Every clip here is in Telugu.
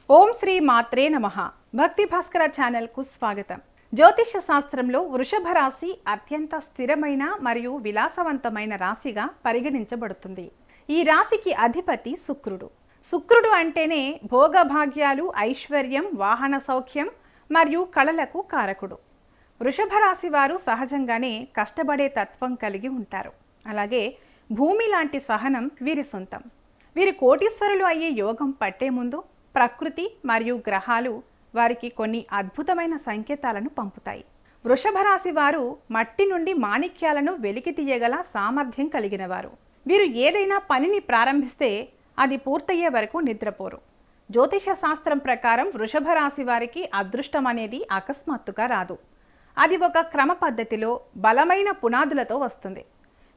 ఓం శ్రీ మాత్రే నమః. భక్తి భాస్కర ఛానల్కు స్వాగతం. జ్యోతిష శాస్త్రంలో వృషభ రాశి అత్యంత స్థిరమైన మరియు విలాసవంతమైన రాశిగా పరిగణించబడుతుంది. ఈ రాశికి అధిపతి శుక్రుడు. శుక్రుడు అంటేనే భోగభాగ్యాలు, ఐశ్వర్యం, వాహన సౌఖ్యం మరియు కళలకు కారకుడు. వృషభ రాశి వారు సహజంగానే కష్టపడే తత్వం కలిగి ఉంటారు. అలాగే భూమి లాంటి సహనం వీరి సొంతం. వీరి కోటీశ్వరులు అయ్యే యోగం పట్టే ముందు ప్రకృతి మరియు గ్రహాలు వారికి కొన్ని అద్భుతమైన సంకేతాలను పంపుతాయి. వృషభ రాశి వారు మట్టి నుండి మాణిక్యాలను వెలికి తీయగల సామర్థ్యం కలిగిన వారు. వీరు ఏదైనా పనిని ప్రారంభిస్తే అది పూర్తయ్యే వరకు నిద్రపోరు. జ్యోతిష శాస్త్రం ప్రకారం వృషభ రాశి వారికి అదృష్టం అనేది అకస్మాత్తుగా రాదు. అది ఒక క్రమ పద్ధతిలో బలమైన పునాదులతో వస్తుంది.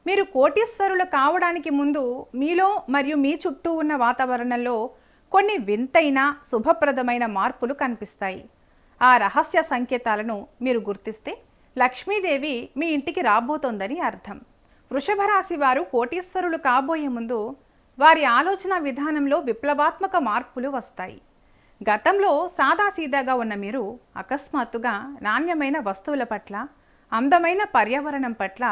మీరు కోటీశ్వరులు కావడానికి ముందు మీలో మరియు మీ చుట్టూ ఉన్న వాతావరణంలో కొన్ని వింతైన శుభప్రదమైన మార్పులు కనిపిస్తాయి. ఆ రహస్య సంకేతాలను మీరు గుర్తిస్తే లక్ష్మీదేవి మీ ఇంటికి రాబోతోందని అర్థం. వృషభ రాశి వారు కోటీశ్వరులు కాబోయే ముందు వారి ఆలోచన విధానంలో విప్లవాత్మక మార్పులు వస్తాయి. గతంలో సాదాసీదాగా ఉన్న మీరు అకస్మాత్తుగా నాణ్యమైన వస్తువుల పట్ల, అందమైన పర్యావరణం పట్ల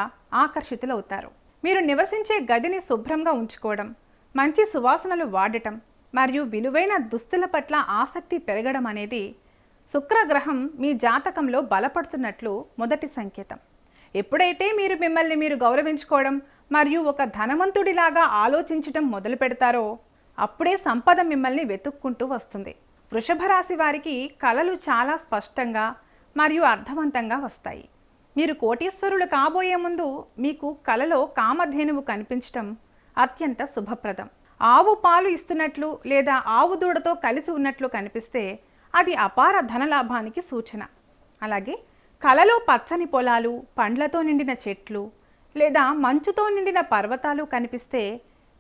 ఆకర్షితులవుతారు. మీరు నివసించే గదిని శుభ్రంగా ఉంచుకోవడం, మంచి సువాసనలు వాడటం మరియు విలువైన దుస్తుల పట్ల ఆసక్తి పెరగడం అనేది శుక్రగ్రహం మీ జాతకంలో బలపడుతున్నట్లు మొదటి సంకేతం. ఎప్పుడైతే మీరు మిమ్మల్ని మీరు గౌరవించుకోవడం మరియు ఒక ధనవంతుడిలాగా ఆలోచించడం మొదలు పెడతారో అప్పుడే సంపద మిమ్మల్ని వెతుక్కుంటూ వస్తుంది. వృషభ రాశి వారికి కళలు చాలా స్పష్టంగా మరియు అర్థవంతంగా వస్తాయి. మీరు కోటీశ్వరులు కాబోయే ముందు మీకు కలలో కామధేనువు కనిపించడం అత్యంత శుభప్రదం. ఆవు పాలు ఇస్తున్నట్లు లేదా ఆవు దూడతో కలిసి ఉన్నట్లు కనిపిస్తే అది అపార ధనలాభానికి సూచన. అలాగే కలలో పచ్చని పొలాలు, పండ్లతో నిండిన చెట్లు లేదా మంచుతో నిండిన పర్వతాలు కనిపిస్తే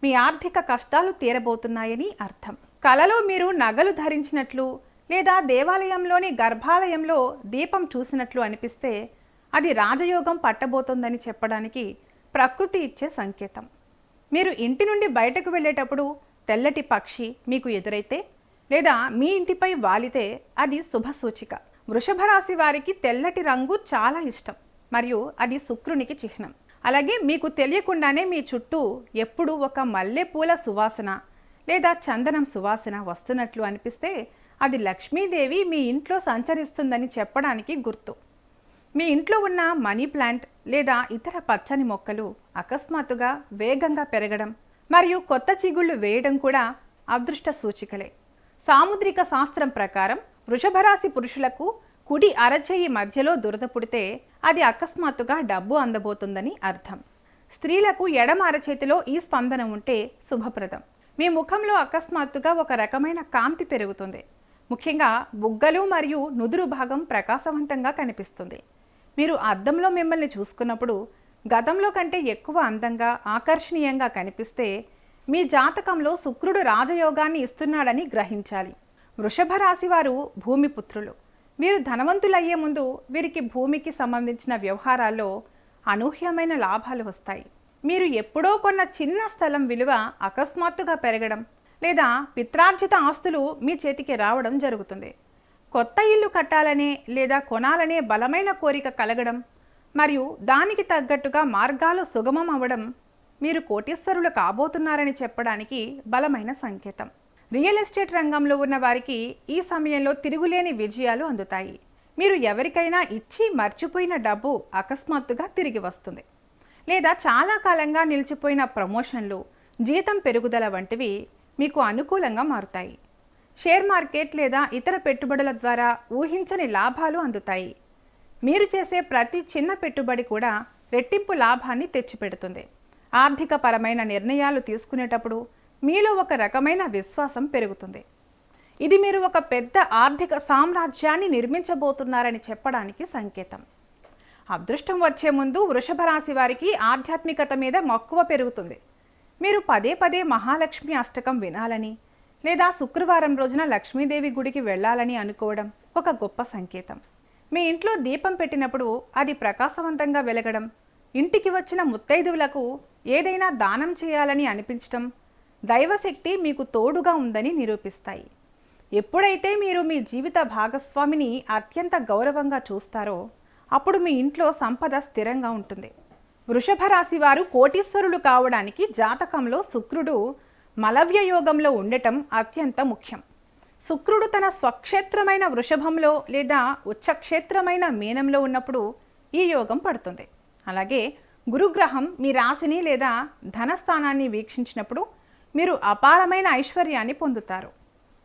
మీ ఆర్థిక కష్టాలు తీరబోతున్నాయని అర్థం. కలలో మీరు నగలు ధరించినట్లు లేదా దేవాలయంలోని గర్భాలయంలో దీపం చూసినట్లు అనిపిస్తే అది రాజయోగం పట్టబోతోందని చెప్పడానికి ప్రకృతి ఇచ్చే సంకేతం. మీరు ఇంటి నుండి బయటకు వెళ్ళేటప్పుడు తెల్లటి పక్షి మీకు ఎదురైతే లేదా మీ ఇంటిపై వాలితే అది శుభసూచిక. వృషభ రాశి వారికి తెల్లటి రంగు చాలా ఇష్టం మరియు అది శుక్రునికి చిహ్నం. అలాగే మీకు తెలియకుండానే మీ చుట్టూ ఎప్పుడూ ఒక మల్లెపూల సువాసన లేదా చందనం సువాసన వస్తున్నట్లు అనిపిస్తే అది లక్ష్మీదేవి మీ ఇంట్లో సంచరిస్తుందని చెప్పడానికి గుర్తు. మీ ఇంట్లో ఉన్న మనీ ప్లాంట్ లేదా ఇతర పచ్చని మొక్కలు అకస్మాత్తుగా వేగంగా పెరగడం మరియు కొత్త చిగుళ్ళు వేయడం కూడా అదృష్ట సూచికలే. సాముద్రిక శాస్త్రం ప్రకారం వృషభ రాశి పురుషులకు కుడి అరచేయి మధ్యలో దురద పుడితే అది అకస్మాత్తుగా డబ్బు అందబోతుందని అర్థం. స్త్రీలకు ఎడమ అరచేతిలో ఈ స్పందన ఉంటే శుభప్రదం. మీ ముఖంలో అకస్మాత్తుగా ఒక రకమైన కాంతి పెరుగుతుంది. ముఖ్యంగా బుగ్గలు మరియు నుదురు భాగం ప్రకాశవంతంగా కనిపిస్తుంది. మీరు అద్దంలో మిమ్మల్ని చూసుకున్నప్పుడు గతంలో కంటే ఎక్కువ అందంగా, ఆకర్షణీయంగా కనిపిస్తే మీ జాతకంలో శుక్రుడు రాజయోగాన్ని ఇస్తున్నాడని గ్రహించాలి. వృషభ రాశి వారు భూమిపుత్రులు. వీరు ధనవంతులయ్యే ముందు వీరికి భూమికి సంబంధించిన వ్యవహారాల్లో అనూహ్యమైన లాభాలు వస్తాయి. మీరు ఎప్పుడో కొన్న చిన్న స్థలం విలువ అకస్మాత్తుగా పెరగడం లేదా పిత్రార్జిత ఆస్తులు మీ చేతికి రావడం జరుగుతుంది. కొత్త ఇల్లు కట్టాలనే లేదా కొనాలనే బలమైన కోరిక కలగడం మరియు దానికి తగ్గట్టుగా మార్గాలు సుగమం అవ్వడం మీరు కోటీశ్వరులు కాబోతున్నారని చెప్పడానికి బలమైన సంకేతం. రియల్ ఎస్టేట్ రంగంలో ఉన్న వారికి ఈ సమయంలో తిరుగులేని విజయాలు అందుతాయి. మీరు ఎవరికైనా ఇచ్చి మర్చిపోయిన డబ్బు అకస్మాత్తుగా తిరిగి వస్తుంది. లేదా చాలా కాలంగా నిలిచిపోయిన ప్రమోషన్లు, జీతం పెరుగుదల వంటివి మీకు అనుకూలంగా మారుతాయి. షేర్ మార్కెట్ లేదా ఇతర పెట్టుబడుల ద్వారా ఊహించని లాభాలు అందుతాయి. మీరు చేసే ప్రతి చిన్న పెట్టుబడి కూడా రెట్టింపు లాభాన్ని తెచ్చిపెడుతుంది. ఆర్థిక పరమైన నిర్ణయాలు తీసుకునేటప్పుడు మీలో ఒక రకమైన విశ్వాసం పెరుగుతుంది. ఇది మీరు ఒక పెద్ద ఆర్థిక సామ్రాజ్యాన్ని నిర్మించబోతున్నారని చెప్పడానికి సంకేతం. అదృష్టం వచ్చే ముందు వృషభ రాశి వారికి ఆధ్యాత్మికత మీద మక్కువ పెరుగుతుంది. మీరు పదే పదే మహాలక్ష్మి అష్టకం వినాలని లేదా శుక్రవారం రోజున లక్ష్మీదేవి గుడికి వెళ్ళాలని అనుకోవడం ఒక గొప్ప సంకేతం. మీ ఇంట్లో దీపం పెట్టినప్పుడు అది ప్రకాశవంతంగా వెలగడం, ఇంటికి వచ్చిన ముత్తైదువులకు ఏదైనా దానం చేయాలని అనిపించడం దైవశక్తి మీకు తోడుగా ఉందని నిరూపిస్తాయి. ఎప్పుడైతే మీరు మీ జీవిత భాగస్వామిని అత్యంత గౌరవంగా చూస్తారో అప్పుడు మీ ఇంట్లో సంపద స్థిరంగా ఉంటుంది. వృషభ రాశి వారు కోటీశ్వరులు కావడానికి జాతకంలో శుక్రుడు మలవ్య యోగంలో ఉండటం అత్యంత ముఖ్యం. శుక్రుడు తన స్వక్షేత్రమైన వృషభంలో లేదా ఉచ్చక్షేత్రమైన మీనంలో ఉన్నప్పుడు ఈ యోగం పడుతుంది. అలాగే గురుగ్రహం మీ రాశిని లేదా ధనస్థానాన్ని వీక్షించినప్పుడు మీరు అపారమైన ఐశ్వర్యాన్ని పొందుతారు.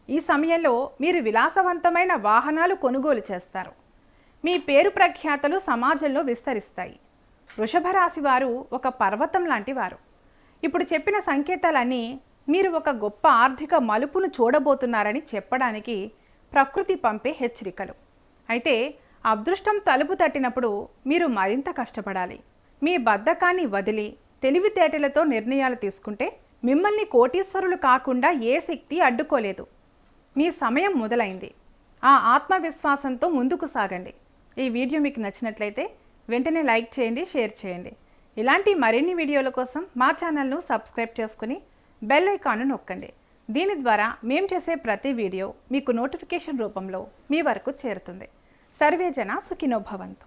ఈ సమయంలో మీరు విలాసవంతమైన వాహనాలు కొనుగోలు చేస్తారు. మీ పేరు ప్రఖ్యాతలు సమాజంలో విస్తరిస్తాయి. వృషభ రాశి వారు ఒక పర్వతం లాంటి వారు. ఇప్పుడు చెప్పిన సంకేతాలన్నీ మీరు ఒక గొప్ప ఆర్థిక మలుపును చూడబోతున్నారని చెప్పడానికి ప్రకృతి పంపే హెచ్చరికలు. అయితే అదృష్టం తలుపు తట్టినప్పుడు మీరు మరింత కష్టపడాలి. మీ బద్ధకాన్ని వదిలి తెలివితేటలతో నిర్ణయాలు తీసుకుంటే మిమ్మల్ని కోటీశ్వరులు కాకుండా ఏ శక్తి అడ్డుకోలేదు. మీ సమయం మొదలైంది. ఆ ఆత్మవిశ్వాసంతో ముందుకు సాగండి. ఈ వీడియో మీకు నచ్చినట్లయితే వెంటనే లైక్ చేయండి, షేర్ చేయండి. ఇలాంటి మరిన్ని వీడియోల కోసం మా ఛానల్ను సబ్స్క్రైబ్ చేసుకుని బెల్ ఐకాన్ను నొక్కండి. దీని ద్వారా మేము చేసే ప్రతి వీడియో మీకు నోటిఫికేషన్ రూపంలో మీ వరకు చేరుతుంది. సర్వే జన సుఖినో భవంతు.